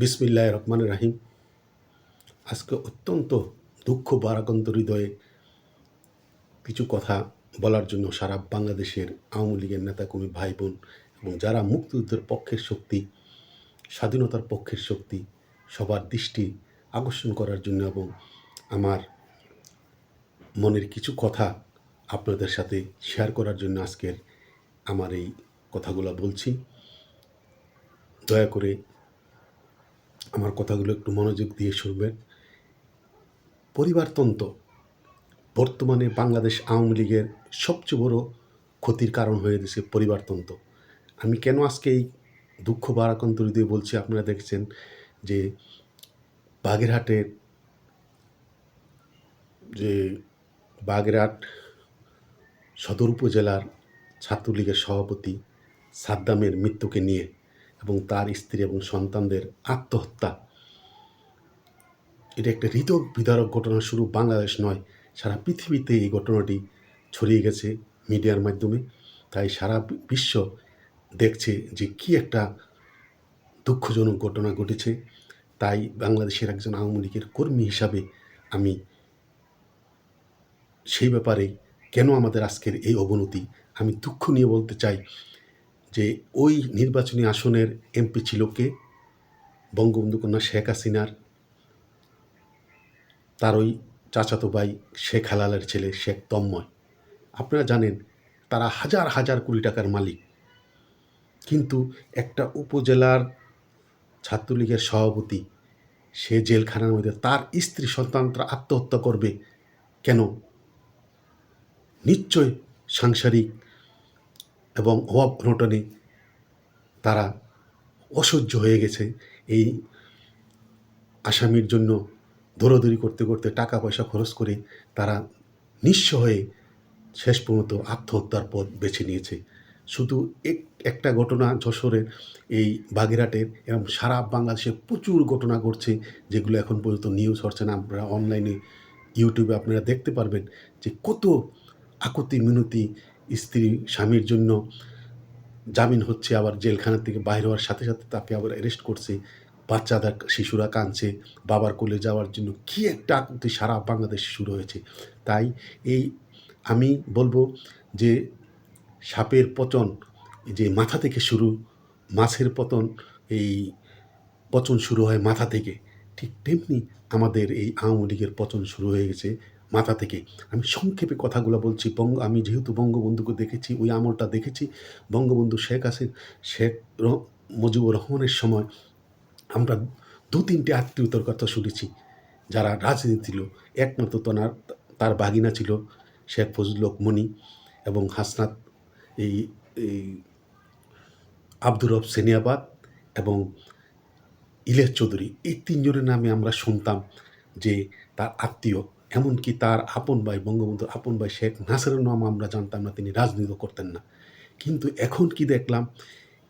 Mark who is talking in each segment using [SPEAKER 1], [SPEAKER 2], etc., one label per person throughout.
[SPEAKER 1] বিসমিল্লাহির রহমানির রাহিম। আজকে অত্যন্ত দুঃখ ভারাক্রান্ত হৃদয়ে কিছু কথা বলার জন্য সারা বাংলাদেশের আওয়ামী লীগের নেতাকর্মী ভাই বোন এবং যারা মুক্তিযুদ্ধের পক্ষের শক্তি, স্বাধীনতার পক্ষের শক্তি, সবার দৃষ্টি আকর্ষণ করার জন্য এবং আমার মনের কিছু কথা আপনাদের সাথে শেয়ার করার জন্য আজকের আমার এই কথাগুলো বলছি। দয়া করে আমার কথাগুলো একটু মনোযোগ দিয়ে শুনবেন। পরিবারতন্ত্র বর্তমানে বাংলাদেশ আওয়ামী লীগের সবচেয়ে বড় ক্ষতির কারণ হয়ে গেছে পরিবারতন্ত্র। আমি কেন আজকে এই দুঃখ ভারাক্রান্ত হৃদয়ে বলছি, আপনারা দেখছেন যে বাগেরহাটের যে বাগেরহাট সদর উপজেলার ছাত্রলীগের সভাপতি সাদ্দামের মৃত্যুকে নিয়ে এবং তার স্ত্রী এবং সন্তানদের আত্মহত্যা, এটা একটা হৃদয় বিদারক ঘটনা। শুধু বাংলাদেশ নয়, সারা পৃথিবীতে এই ঘটনাটি ছড়িয়ে গেছে মিডিয়ার মাধ্যমে। তাই সারা বিশ্ব দেখছে যে কী একটা দুঃখজনক ঘটনা ঘটেছে। তাই বাংলাদেশের একজন আওয়ামী লীগের কর্মী হিসাবে আমি সেই ব্যাপারে কেন আমাদের আজকের এই অবনতি, আমি দুঃখ নিয়ে বলতে চাই যে ওই নির্বাচনী আসনের এমপি ছিল কে? বঙ্গবন্ধু কন্যা শেখ হাসিনার তার ওই চাচাতো ভাই শেখ হেলালের ছেলে শেখ তন্ময়। আপনারা জানেন তারা হাজার হাজার কোটি টাকার মালিক, কিন্তু একটা উপজেলার ছাত্রলীগের সভাপতি সে জেলখানার মধ্যে, তার স্ত্রী সন্তানরা আত্মহত্যা করবে কেন? নিশ্চয় সাংসারিক এবং অভাব অনটনে তারা অসহ্য হয়ে গেছে। এই আসামির জন্য দৌড়াদৌড়ি করতে করতে টাকা পয়সা খরচ করে তারা নিঃস্ব হয়ে শেষ পর্যন্ত আত্মহত্যার পথ বেছে নিয়েছে। শুধু একটা ঘটনা যশোরের, এই বাগেরহাটের, এরকম সারা বাংলাদেশে প্রচুর ঘটনা ঘটছে যেগুলো এখন পর্যন্ত নিউজ হচ্ছে না। আপনারা অনলাইনে ইউটিউবে আপনারা দেখতে পারবেন যে কত আকুতি মিনতি স্ত্রী স্বামীর জন্য জামিন হচ্ছে, আবার জেলখানা থেকে বাইর হওয়ার সাথে সাথে তাকে আবার অ্যারেস্ট করছে। বাচ্চাদের শিশুরা কাঁদছে বাবার কোলে যাওয়ার জন্য। কী একটা আকুতি সারা বাংলাদেশে শুরু হয়েছে। তাই এই আমি বলবো যে সাপের পতন যে মাথা থেকে শুরু, মাছের পতন এই পতন শুরু হয় মাথা থেকে, ঠিক তেমনি আমাদের এই আওয়ামী লীগের পতন শুরু হয়ে গেছে মাথা থেকে। আমি সংক্ষেপে কথাগুলো বলছি। আমি যেহেতু বঙ্গবন্ধুকে দেখেছি, ওই আমলটা দেখেছি। বঙ্গবন্ধু শেখ মুজিবুর রহমানের সময় আমরা দু তিনটে আত্মীয়তার কথা শুনেছি যারা রাজনীতি ছিল। একমাত্র তার বাগিনা ছিল শেখ ফজলুল হক মনি এবং হাসনাত এই এই আব্দুর রব সেনিয়াবাদ এবং ইলিয়াস চৌধুরী। এই তিনজনের নামে আমরা শুনতাম যে তার আত্মীয়। এমনকি তার আপন ভাই, বঙ্গবন্ধুর আপন ভাই শেখ নাসিরের নাম আমরা জানতাম না, তিনি রাজনীতি করতেন না। কিন্তু এখন কি দেখলাম,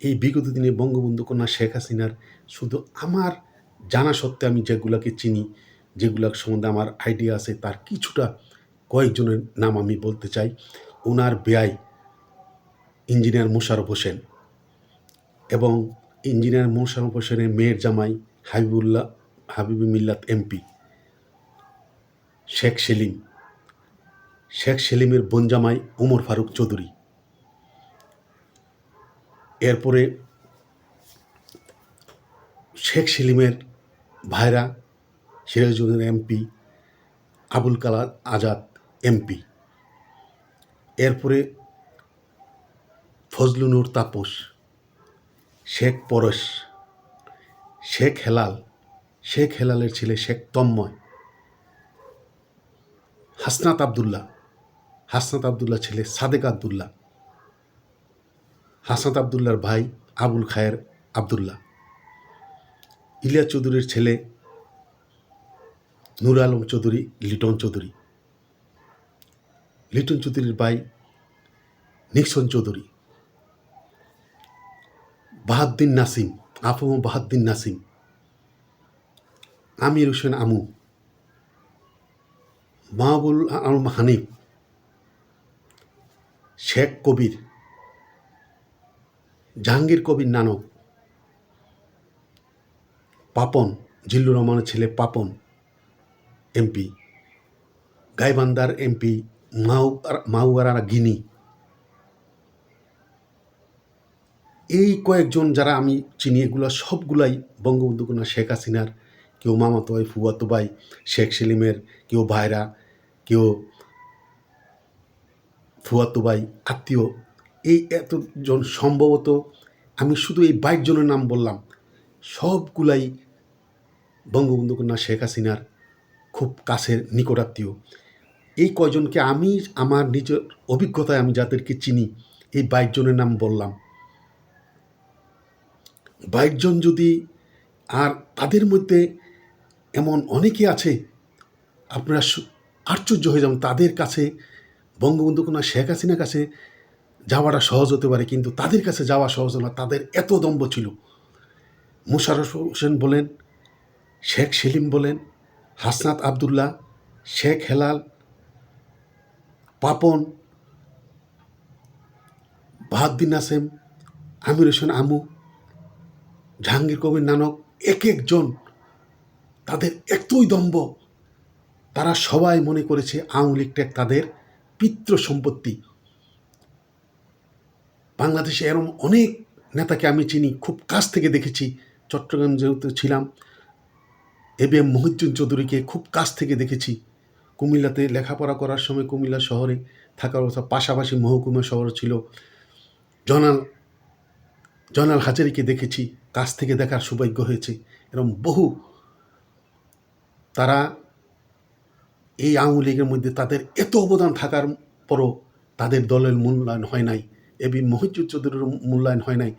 [SPEAKER 1] এই বিগত দিনে বঙ্গবন্ধু কন্যা শেখ হাসিনার শুধু আমার জানা সত্ত্বে আমি যেগুলোকে চিনি, যেগুলোর সম্বন্ধে আমার আইডিয়া আছে, তার কিছুটা কয়েকজনের নাম আমি বলতে চাই। ওনার বেয়াই ইঞ্জিনিয়ার মোশাররফ হোসেন এবং ইঞ্জিনিয়ার মোশাররফ হোসেনের মেয়ের জামাই হাবিবুল মিল্লাত এমপি শেখ সেলিম, শেখ সেলিমের বোন জামাই ওমর ফারুক চৌধুরী। এরপরে শেখ সেলিমের ভাইরা সিরাজউদ্দৌলা এমপি, আবুল কালাম আজাদ এমপি, এরপরে ফজলুনুর তাপস, শেখ পরশ, শেখ হেলাল, শেখ হেলালের ছেলে শেখ তন্ময়, হাসনাত আবদুল্লাহ ছেলে সাদেক আবদুল্লাহ, হাসনাত আবদুল্লাহর ভাই আবুল খায়ের আবদুল্লাহ, ইলিয়াস চৌধুরীর ছেলে নূর আলম চৌধুরী, লিটন চৌধুরীর ভাই নিক্সন চৌধুরী, বাহাদ্দিন নাসিম, বাহাদ্দিন নাসিম, আমির হোসেন আমু, মাহবুল আলম হানিফ, শেখ কবির, জাহাঙ্গীর কবির নানক, পাপন, জিল্লুর রহমানের ছেলে পাপন এমপি, গাইবান্ধার এমপি মাউয়ারা গিনি, এই কয়েকজন যারা আমি চিনি এগুলো সবগুলাই বঙ্গবন্ধু কন্যা শেখ হাসিনার, কেউ মামাতো ভাই, ফুয়াতো ভাই, শেখ সেলিমের, কেউ ভাইরা, কেউ ফুয়াতো ভাই, আত্মীয়। এই এতজন সম্ভবত, আমি শুধু এই 22 জনের নাম বললাম, সবগুলাই বঙ্গবন্ধু কন্যা শেখ হাসিনার খুব কাছের নিকটাত্মীয়। এই কয়জনকে আমি আমার নিজের অভিজ্ঞতায় আমি যাদেরকে চিনি, এই 22 জনের নাম বললাম। 22 জন যদি, আর তাদের মধ্যে এমন অনেকে আছে আপনারা আশ্চর্য হয়ে যাবেন, তাদের কাছে বঙ্গবন্ধু কন্যা শেখ হাসিনার কাছে যাওয়াটা সহজ হতে পারে, কিন্তু তাদের কাছে যাওয়া সহজ না। তাদের এত দম্ভ ছিল। মোশাররফ হোসেন বলেন, শেখ সেলিম বলেন, হাসনাত আবদুল্লাহ, শেখ হেলাল, পাপন, বাহাউদ্দিন নাসেম, আমির হোসেন আমু, জাহাঙ্গীর কবির নানক, এক একজন তাদের এতই দম্ভ, তারা সবাই মনে করেছে আওয়ামী লীগটা তাদের পিতৃ সম্পত্তি। বাংলাদেশে এরম অনেক নেতাকে আমি চিনি, খুব কাছ থেকে দেখেছি। চট্টগ্রাম যেহেতু ছিলাম, এবিএম মহিউদ্দিন চৌধুরীকে খুব কাছ থেকে দেখেছি। কুমিল্লাতে লেখাপড়া করার সময় কুমিল্লা শহরে থাকার অবস্থা, পাশাপাশি মহকুমা শহর ছিল। জয়নাল হাজারীকে দেখেছি, কাছ থেকে দেখার সৌভাগ্য হয়েছে। এরকম বহু, তারা এই আওয়ামী লীগের মধ্যে তাদের এত অবদান থাকার পরও তাদের দলের মূল্যায়ন হয় নাই, এবি মহিউদ্দিন চৌধুরীর মূল্যায়ন হয় নাই।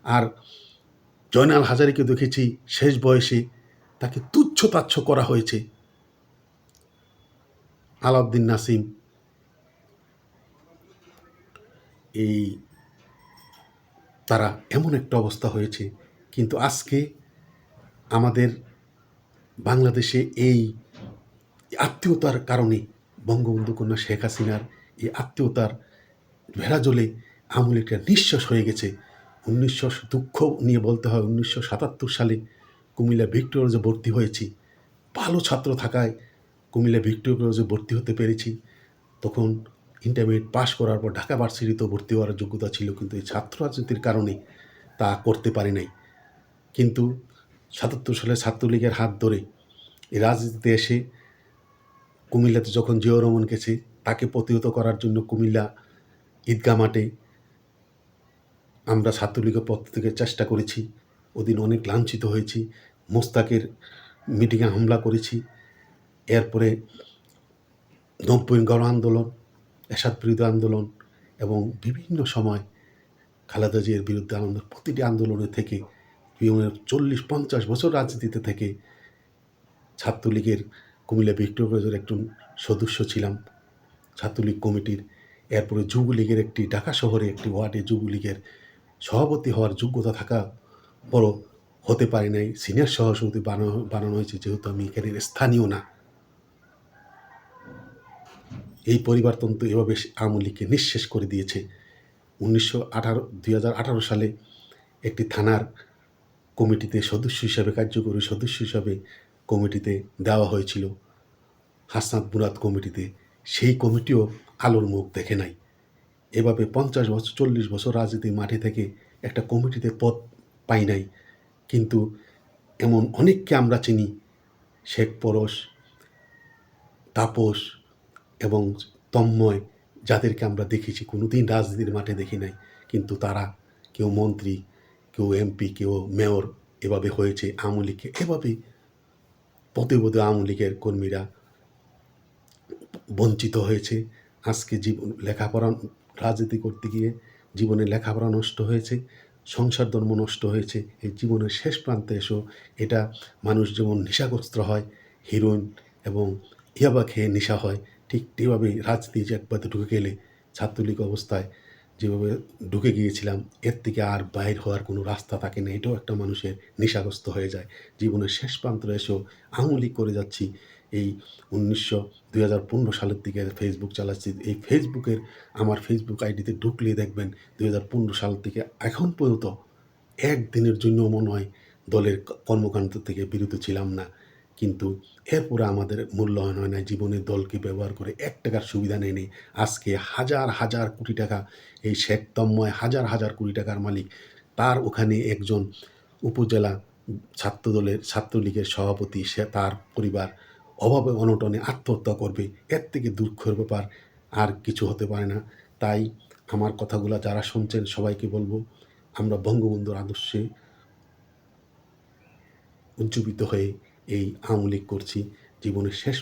[SPEAKER 1] আর জয়নাল হাজারীকে দেখেছি শেষ বয়সে তাকে তুচ্ছ তাচ্ছ করা হয়েছে। আলাউদ্দিন নাসিম, এই তারা এমন একটা অবস্থা হয়েছে। কিন্তু আজকে আমাদের বাংলাদেশে এই আত্মীয়তার কারণে বঙ্গবন্ধু কন্যা শেখ হাসিনার এই আত্মীয়তার ভেড়াজলে আওয়ামী লীগটা নিঃশ্বাস হয়ে গেছে। দুঃখ নিয়ে বলতে হয়, 1977 সালে কুমিল্লা ভিক্টোরিয়া কলেজে ভর্তি হয়েছি। ভালো ছাত্র থাকায় কুমিল্লা ভিক্টোরিয়া কলেজে ভর্তি হতে পেরেছি। তখন ইন্টারমিডিয়েট পাশ করার পর ঢাকা ভার্সিটিতেও ভর্তি হওয়ার যোগ্যতা ছিল, কিন্তু এই ছাত্র রাজনীতির কারণে তা করতে পারি নাই। কিন্তু 77 সালে ছাত্রলীগের হাত ধরে এই রাজনীতিতে এসে কুমিল্লাতে যখন জিয়াউর রহমান গেছে, তাকে প্রতিহত করার জন্য কুমিল্লা ঈদগাহ মাঠে আমরা ছাত্রলীগের পক্ষ থেকে চেষ্টা করেছি। ওদিন অনেক লাঞ্ছিত হয়েছি। মোস্তাকের মিটিংয়ে হামলা করেছি। এরপরে 90 গণ আন্দোলন, এরশাদ বিরোধী আন্দোলন এবং বিভিন্ন সময় খালেদা জিয়ার বিরুদ্ধে আন্দোলন, প্রতিটি আন্দোলনে থেকে 40-50 বছর রাজনীতিতে থেকে ছাত্রলীগের কুমিল্লা ভিক্টোরিয়া কলেজের একজন সদস্য ছিলাম, ছাত্রলীগ কমিটির। এরপরে যুবলীগের একটি ঢাকা শহরে একটি ওয়ার্ডে যুবলীগের সভাপতি হওয়ার যোগ্যতা থাকা বড় হতে পারি নাই। সিনিয়র সহসভাপতি বানানো হয়েছে, যেহেতু আমি এখানের স্থানীয় না। এই পরিবারতন্ত্র এভাবে আওয়ামী লীগকে নিঃশেষ করে দিয়েছে। 2018 সালে একটি থানার কমিটিতে সদস্য হিসাবে, কার্যকরী সদস্য হিসাবে কমিটিতে দেওয়া হয়েছিল, হাসনাত মুরাদ কমিটিতে। সেই কমিটিও আলোর মুখ দেখে নাই। এভাবে 50 বছর 40 বছর রাজনীতির মাঠে থেকে একটা কমিটিতে পদ পাই নাই। কিন্তু এমন অনেককে আমরা চিনি, শেখ পরশ, তাপস এবং তন্ময়, যাদেরকে আমরা দেখেছি, কোনোদিন রাজনীতির মাঠে দেখি নাই, কিন্তু তারা কেউ মন্ত্রী, কেউ এমপি, কেউ মেয়র এভাবে হয়েছে। আওয়ামী লীগকে এভাবেই পদে পদে আওয়ামী লীগের কর্মীরা বঞ্চিত হয়েছে। আজকে জীবন লেখাপড়া, রাজনীতি করতে গিয়ে জীবনে লেখাপড়া নষ্ট হয়েছে, সংসার ধর্ম নষ্ট হয়েছে। এই জীবনের শেষ প্রান্তে এসেও এটা মানুষ যেমন নেশাগ্রস্ত হয়, হিরোইন এবং ইয়াবা খেয়ে নেশা হয়, ঠিক তেভাবেই রাজনীতি যে একবার ঢুকে গেলে, ছাত্রলীগ অবস্থায় যেভাবে ঢুকে গিয়েছিলাম, এর থেকে আর বাইর হওয়ার কোনো রাস্তা থাকে না। এটাও একটা মানুষের নেশাগ্রস্ত হয়ে যায়। জীবনের শেষ প্রান্তে এসেও আওয়ামী লীগ করে যাচ্ছি। এই 2015 সালের দিকে ফেসবুক চালাচ্ছি। এই ফেসবুকের, আমার ফেসবুক আইডিতে ঢুকলে দেখবেন 2015 সাল থেকে এখন পর্যন্ত একদিনের জন্য মনে হয় দলের কর্মকাণ্ড থেকে বিরত ছিলাম না, কিন্তু এরপরে আমাদের মূল্যায়ন হয় না। জীবনে দলকে ব্যবহার করে ৳১ সুবিধা নেয়নি। আজকে হাজার হাজার কোটি টাকা, এই শেখ তন্ময় হাজার হাজার কোটি টাকার মালিক। তার ওখানে একজন উপজেলা ছাত্রদলের ছাত্রলীগের সভাপতি, সে তার পরিবার অভাবে অনটনে আত্মহত্যা করবে, এর থেকে দুঃখের ব্যাপার আর কিছু হতে পারে না। তাই আমার কথাগুলো যারা শুনছেন সবাইকে বলবো, আমরা বঙ্গবন্ধুর আদর্শে উজ্জীবিত হয়ে এই আওয়ামী লীগ করছি, জীবনের শেষ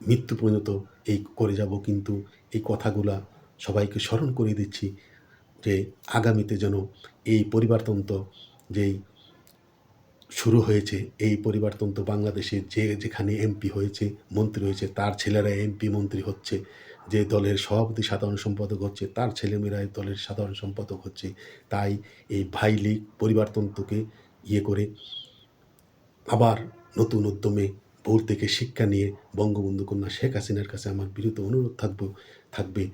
[SPEAKER 1] মৃত্যু পর্যন্ত এই করে যাব। কিন্তু এই কথাগুলা সবাইকে স্মরণ করে দিচ্ছি যে আগামীতে যেন এই পরিবারতন্ত্র যেই শুরু হয়েছে, এই পরিবারতন্ত্র বাংলাদেশে যে যেখানে এমপি হয়েছে, মন্ত্রী হয়েছে, তার ছেলেরা এমপি মন্ত্রী হচ্ছে, যে দলের সভাপতি সাধারণ সম্পাদক হচ্ছে, তার ছেলেমেয়েরা দলের সাধারণ সম্পাদক হচ্ছে। তাই এই ভাই লীগ পরিবারতন্ত্রকে ইয়ে করে আবার নতুন উদ্যমে ভুল থেকে শিক্ষা নিয়ে বঙ্গবন্ধু কন্যা শেখ হাসিনার কাছে আমার বিনীত অনুরোধ থাকবে,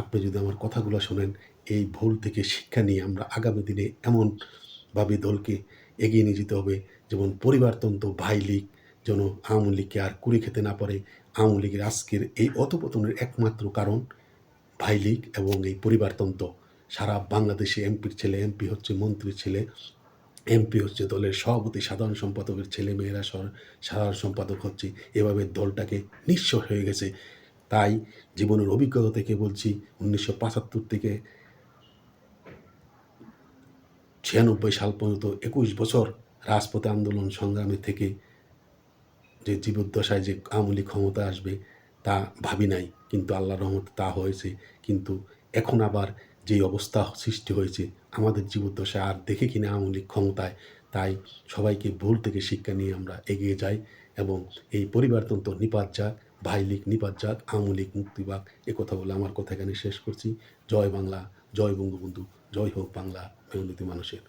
[SPEAKER 1] আপনি যদি আমার কথাগুলো শোনেন, এই ভুল থেকে শিক্ষা নিয়ে আমরা আগামী দিনে এমনভাবে দলকে এগিয়ে নিয়ে যেতে হবে, যেমন পরিবারতন্ত্র ভাই লীগ যেন আওয়ামী লীগকে আর কুড়ে খেতে না পারে। আওয়ামী লীগের আজকের এই অধঃপতনের একমাত্র কারণ ভাই লীগ এবং এই পরিবারতন্ত্র। সারা বাংলাদেশে এমপির ছেলে এমপি হচ্ছে, মন্ত্রীর ছেলে এমপি হচ্ছে, দলের সভাপতি সাধারণ সম্পাদকের ছেলেমেয়েরা সাধারণ সম্পাদক হচ্ছে। এভাবে দলটাকে নিঃস্ব হয়ে গেছে। তাই জীবনের অভিজ্ঞতা থেকে বলছি, 1975 থেকে 96 সাল পর্যন্ত 21 বছর রাজপথে আন্দোলন সংগ্রামে থেকে যে জীবদ্দশায় যে আওয়ামী লীগ ক্ষমতায় আসবে তা ভাবি নাই, কিন্তু আল্লাহর রহমতে তা হয়েছে। কিন্তু এখন আবার যেই অবস্থা সৃষ্টি হয়েছে আমাদের জীবদ্দশায়, আর দেখে কিনা আওয়ামী লীগ ক্ষমতায়। তাই সবাইকে ভুল থেকে শিক্ষা নিয়ে আমরা এগিয়ে যাই এবং এই পরিবারতন্ত্র নিপাত যাক, ভাই লীগ নিপাত যাক, আওয়ামী লীগ মুক্তি পাক। কথা বলে আমার কথা এখানে শেষ করছি। জয় বাংলা, জয় বঙ্গবন্ধু, জয় হোক বাংলা মেহনতি মানুষের।